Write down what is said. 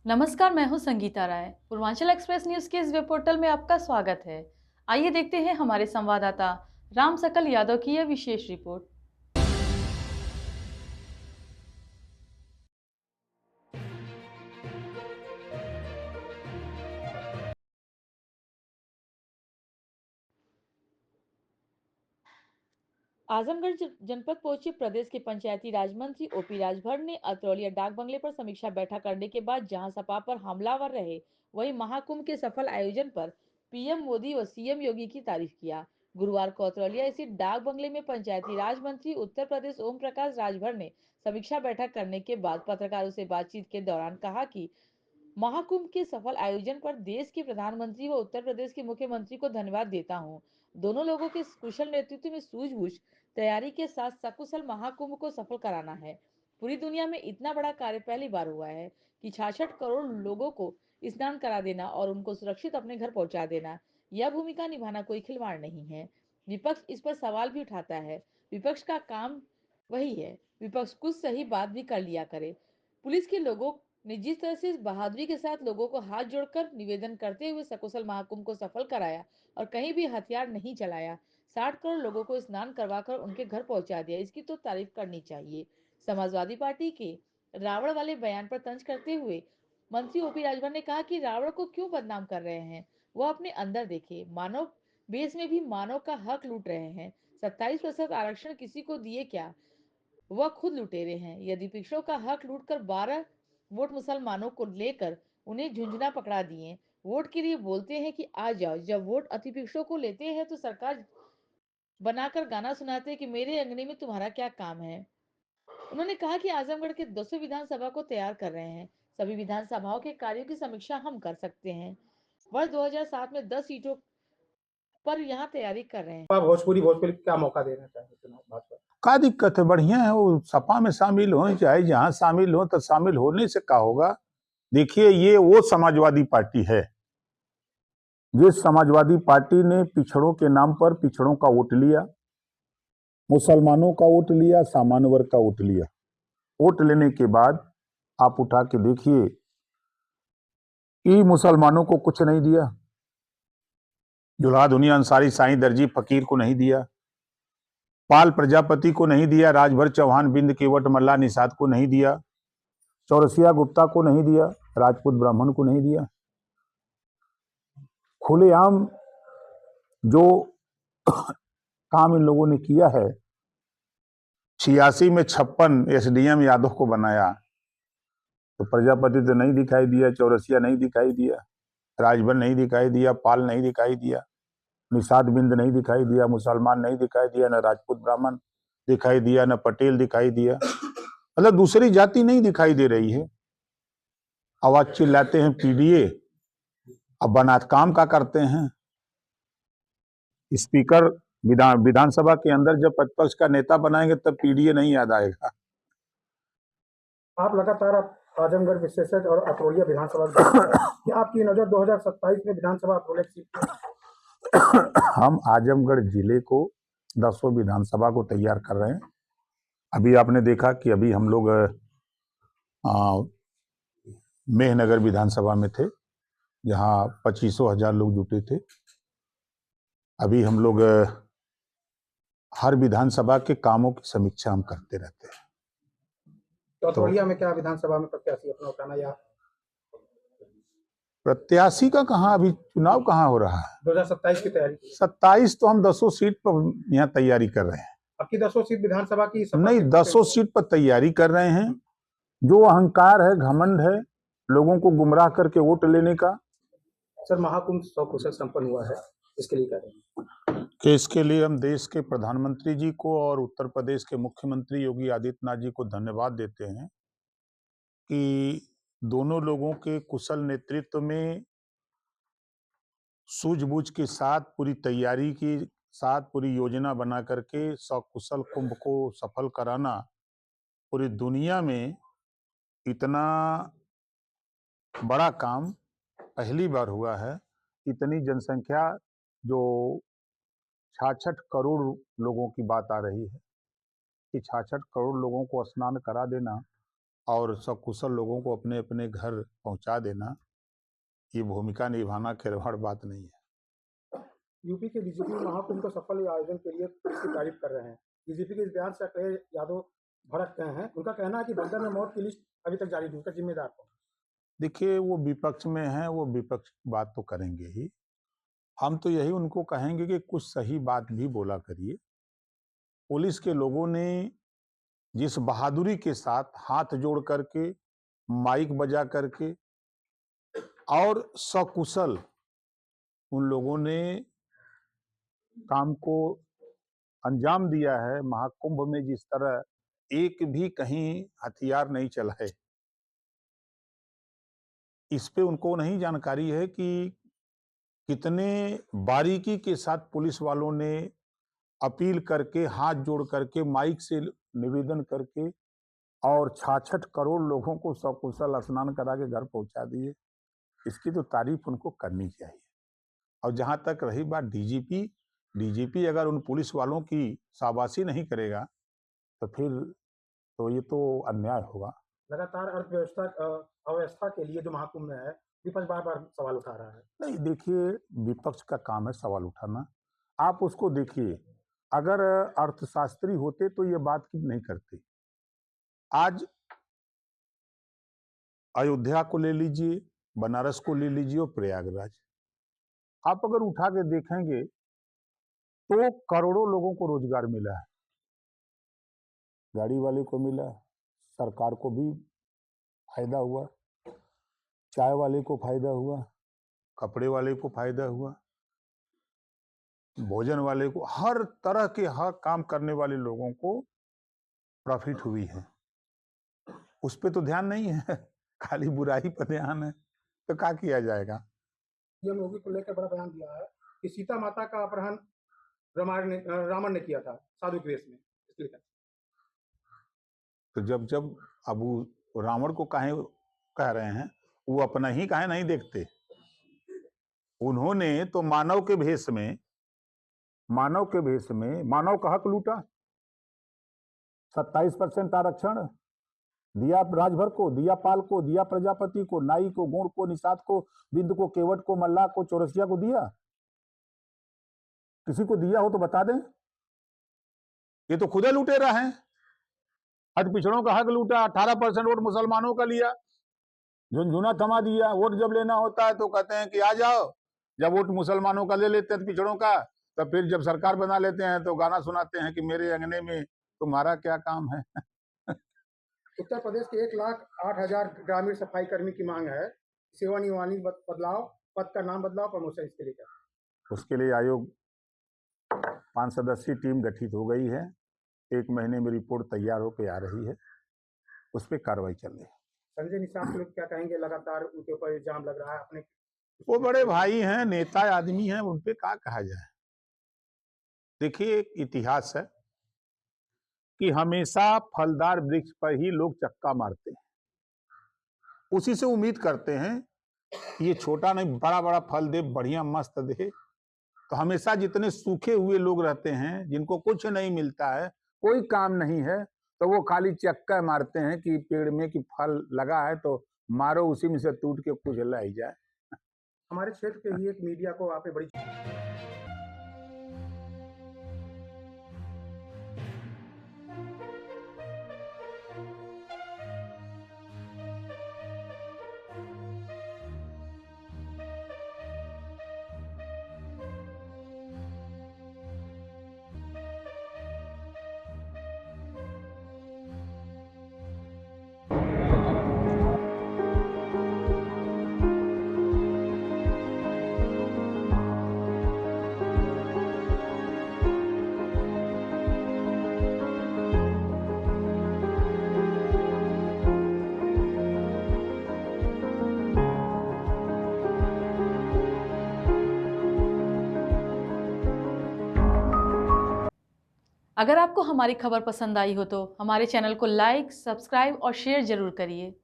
नमस्कार, मैं हूं संगीता राय। पूर्वांचल एक्सप्रेस न्यूज के इस वेब पोर्टल में आपका स्वागत है। आइए देखते हैं हमारे संवाददाता राम सकल यादव की यह विशेष रिपोर्ट। आजमगढ़ जनपद पहुंचे प्रदेश के पंचायती राज मंत्री ओपी राजभर ने अतरौलिया डाक बंगले पर समीक्षा बैठक करने के बाद जहां सपा पर हमलावर रहे, वहीं महाकुंभ के सफल आयोजन पर पीएम मोदी व सीएम योगी की तारीफ किया। गुरुवार को अतरौलिया स्थित डाक बंगले में पंचायती राज मंत्री उत्तर प्रदेश ओम प्रकाश राजभर ने समीक्षा बैठक करने के बाद पत्रकारों से बातचीत के दौरान कहा कि महाकुंभ के सफल आयोजन पर देश के प्रधानमंत्री व उत्तर प्रदेश के मुख्यमंत्री को धन्यवाद देता हूं। दोनों लोगों के कुशल नेतृत्व में सूझबूझ तैयारी के साथ सकुशल महाकुंभ को सफल कराना है। पूरी दुनिया में इतना बड़ा कार्य पहली बार हुआ है कि 66 करोड़ लोगों को स्नान करा देना और उनको सुरक्षित अपने घर पहुंचा देना, यह भूमिका निभाना कोई खिलवाड़ नहीं है। विपक्ष इस पर सवाल भी उठाता है। विपक्ष का काम वही है, विपक्ष कुछ सही बात भी कर लिया करे। पुलिस के लोगों ने जिस तरह से बहादुरी के साथ लोगों को हाथ जोड़कर निवेदन करते हुए सकुशल महाकुंभ को सफल कराया और कहीं भी हथियार नहीं चलाया, 60 करोड़ लोगों को स्नान करवाकर उनके घर पहुंचा दिया, इसकी तो तारीफ करनी चाहिए। समाजवादी पार्टी के रावण वाले बयान पर तंज करते हुए मंत्री ओपी राजभर ने कहा कि रावण को क्यों बदनाम कर रहे हैं, वो अपने अंदर देखे। मानव बेस में भी मानव का हक लूट रहे हैं। 27% आरक्षण किसी को दिए क्या, वह खुद लुटेरे हैं। यदि पिछड़ों का हक लूटकर 12 वोट मुसलमानों को लेकर उन्हें झुंझुना पकड़ा दिए, वोट के लिए बोलते हैं कि आ जाओ, जब वोट अति पिछड़ों को लेते हैं तो सरकार बनाकर गाना सुनाते हैं कि मेरे अंगने में तुम्हारा क्या काम है। उन्होंने कहा कि आजमगढ़ के 200 विधानसभा को तैयार कर रहे हैं। सभी विधानसभाओं के कार्यों की समीक्षा हम कर सकते हैं। वर्ष 2007 में 10 सीटों पर यहाँ तैयारी कर रहे हैं। भोजपुरी भोजपुरी क्या मौका देना चाहिए चुनाव भाजपा? का दिक्कत है? बढ़िया है, वो सपा में शामिल हो, चाहे जहां शामिल हो, तो शामिल होने से क्या होगा। देखिए, ये वो समाजवादी पार्टी है जिस समाजवादी पार्टी ने पिछड़ों के नाम पर पिछड़ों का वोट लिया, मुसलमानों का वोट लिया, सामान्य वर्ग का वोट लिया। वोट लेने के बाद आप उठा के देखिए कि मुसलमानों को कुछ नहीं दिया, जुल्हा दुनिया अंसारी साईं दर्जी फकीर को नहीं दिया, पाल प्रजापति को नहीं दिया, राजभर चौहान बिंद केवट मल्ला निषाद को नहीं दिया, चौरसिया गुप्ता को नहीं दिया, राजपूत ब्राह्मण को नहीं दिया। खुलेआम जो काम इन लोगों ने किया है, 86 में 56 एसडीएम यादव को बनाया, तो प्रजापति तो नहीं दिखाई दिया, चौरसिया नहीं दिखाई दिया, राजभर नहीं दिखाई दिया, पाल नहीं दिखाई दिया, निषाद बिंद नहीं दिखाई दिया, मुसलमान नहीं दिखाई दिया, न राजपूत ब्राह्मण दिखाई दिया, न पटेल दिखाई दिया। मतलब दूसरी जाति नहीं दिखाई दे रही है। आवाज चिल्लाते हैं पीडीए, अब बनात काम का करते हैं। स्पीकर विधानसभा के अंदर जब प्रतिपक्ष का नेता बनाएंगे तब पीडीए नहीं याद आएगा। आप लगातार आजमगढ़ विशेषज्ञ और अतरौलिया विधानसभा क्या आपकी नजर 2027 में विधानसभा अतरौलिया सीट पर? हम आजमगढ़ जिले को 10 विधानसभा को तैयार कर रहे हैं। अभी आपने देखा कि अभी हम लोग मेहनगर विधानसभा में थे, जहां 25,000 लोग जुटे थे। अभी हम लोग हर विधानसभा के कामों की समीक्षा हम करते रहते हैं। तो अतरौलिया में क्या विधानसभा में प्रत्याशी अपना उठाना, या प्रत्याशी का कहाँ, अभी चुनाव कहाँ हो रहा है? 2027 की तैयारी? 27 तो हम 10 सीट पर यहाँ तैयारी कर रहे हैं। आपकी 10 सीट विधानसभा की नहीं, 10 सीट पर तैयारी कर रहे हैं। जो अहंकार है, घमंड है, लोगों को गुमराह करके वोट लेने का। सर, महाकुंभ सकुशल संपन्न हुआ है, इसके लिए क्या करेंगे? कि इसके लिए हम देश के प्रधानमंत्री जी को और उत्तर प्रदेश के मुख्यमंत्री योगी आदित्यनाथ जी को धन्यवाद देते हैं कि दोनों लोगों के कुशल नेतृत्व में सूझबूझ के साथ पूरी तैयारी के साथ पूरी योजना बना करके सकुशल कुंभ को सफल कराना पूरी दुनिया में इतना बड़ा काम पहली बार हुआ है। इतनी जनसंख्या, जो 66 करोड़ लोगों की बात आ रही है कि 66 करोड़ लोगों को स्नान करा देना और सकुशल लोगों को अपने अपने घर पहुंचा देना, ये भूमिका निभाना खिलवाड़ बात नहीं है। यूपी के डीजीपी महाकुंभ के सफल आयोजन के लिए पुलिस की तारीफ कर रहे हैं। डीजीपी के इस बयान से अखिलेश यादव भड़क गए हैं। उनका कहना है कि बंदर में मौत की लिस्ट अभी तक जारी नहीं, उसका जिम्मेदार कौन? देखिए, वो विपक्ष में हैं, वो विपक्ष की बात तो करेंगे ही। हम तो यही उनको कहेंगे कि कुछ सही बात भी बोला करिए। पुलिस के लोगों ने जिस बहादुरी के साथ हाथ जोड़ करके, माइक बजा करके और सकुशल उन लोगों ने काम को अंजाम दिया है, महाकुंभ में जिस तरह एक भी कहीं हथियार नहीं चलाए, इस पे उनको नहीं जानकारी है कि कितने बारीकी के साथ पुलिस वालों ने अपील करके, हाथ जोड़ करके, माइक से निवेदन करके और 66 करोड़ लोगों को सकुशल स्नान करा के घर पहुंचा दिए। इसकी तो तारीफ उनको करनी चाहिए। और जहां तक रही बात डीजीपी अगर उन पुलिस वालों की शाबाशी नहीं करेगा तो फिर तो ये तो अन्याय होगा। लगातार अव्यवस्था के लिए जो महाकुंभ में है, विपक्ष बार बार सवाल उठा रहा है। नहीं, देखिए, विपक्ष का काम है सवाल उठाना। आप उसको देखिए, अगर अर्थशास्त्री होते तो ये बात की नहीं करते। आज अयोध्या को ले लीजिए, बनारस को ले लीजिए और प्रयागराज, आप अगर उठा के देखेंगे तो करोड़ों लोगों को रोजगार मिला है। गाड़ी वाले को मिला, सरकार को भी फायदा हुआ, चाय वाले को फायदा हुआ, कपड़े वाले को फायदा हुआ, भोजन वाले को, हर तरह के हर काम करने वाले लोगों को प्रॉफिट हुई है। उस पे तो ध्यान नहीं है, खाली बुराई पर ध्यान है, तो क्या किया जाएगा। सीएम योगी को लेकर बड़ा बयान दिया है कि सीता माता का अपहरण रावण ने किया था साधु के वेश में, इसलिए तो जब अबू रावण को काहे कह रहे हैं, वो अपना ही काहे नहीं देखते। उन्होंने तो मानव के भेष में मानव का हक लूटा। 27% आरक्षण दिया राजभर को, दिया पाल को, दिया प्रजापति को, नाई को, गुण को, निषाद को, बिंद को, केवट को, मल्लाह को, चौरसिया को दिया। किसी को दिया हो तो बता दें। ये तो खुदे लुटेरा हैं। हट पिछड़ों का हक लूटा, 18% वोट मुसलमानों का लिया, झुनझुना थमा दिया। वोट जब लेना होता है तो कहते हैं कि आ जाओ, जब वोट मुसलमानों का ले लेते हैं पिछड़ों का, तो फिर जब सरकार बना लेते हैं तो गाना सुनाते हैं कि मेरे अंगने में तुम्हारा क्या काम है। उत्तर प्रदेश के 1,08,000 ग्रामीण सफाई कर्मी की मांग है सेवा नियमावली बदलाव, पद का नाम बदलाव, प्रमोशन, इसके लिए क्या? उसके लिए आयोग 5 सदस्यीय टीम गठित हो गई है। 1 महीने में रिपोर्ट तैयार होकर आ रही है, उस पर कार्रवाई चल रही है। संजय निषाद के लोग क्या कहेंगे? लगातार उनके ऊपर इल्जाम लग रहा है। अपने वो बड़े भाई हैं, नेता आदमी हैं, उन पे क्या कहा जाए। देखिए, एक इतिहास है कि हमेशा फलदार वृक्ष पर ही लोग चक्का मारते हैं, उसी से उम्मीद करते हैं ये छोटा नहीं बड़ा बड़ा फल दे, बढ़िया मस्त दे। तो हमेशा जितने सूखे हुए लोग रहते हैं, जिनको कुछ नहीं मिलता है, कोई काम नहीं है, तो वो खाली चक्का मारते हैं कि पेड़ में कि फल लगा है तो मारो, उसी में से टूट के कुछ लाई जाए। हमारे क्षेत्र के ही एक मीडिया को आप बड़ी अगर आपको हमारी खबर पसंद आई हो तो हमारे चैनल को लाइक, सब्सक्राइब और शेयर जरूर करिए।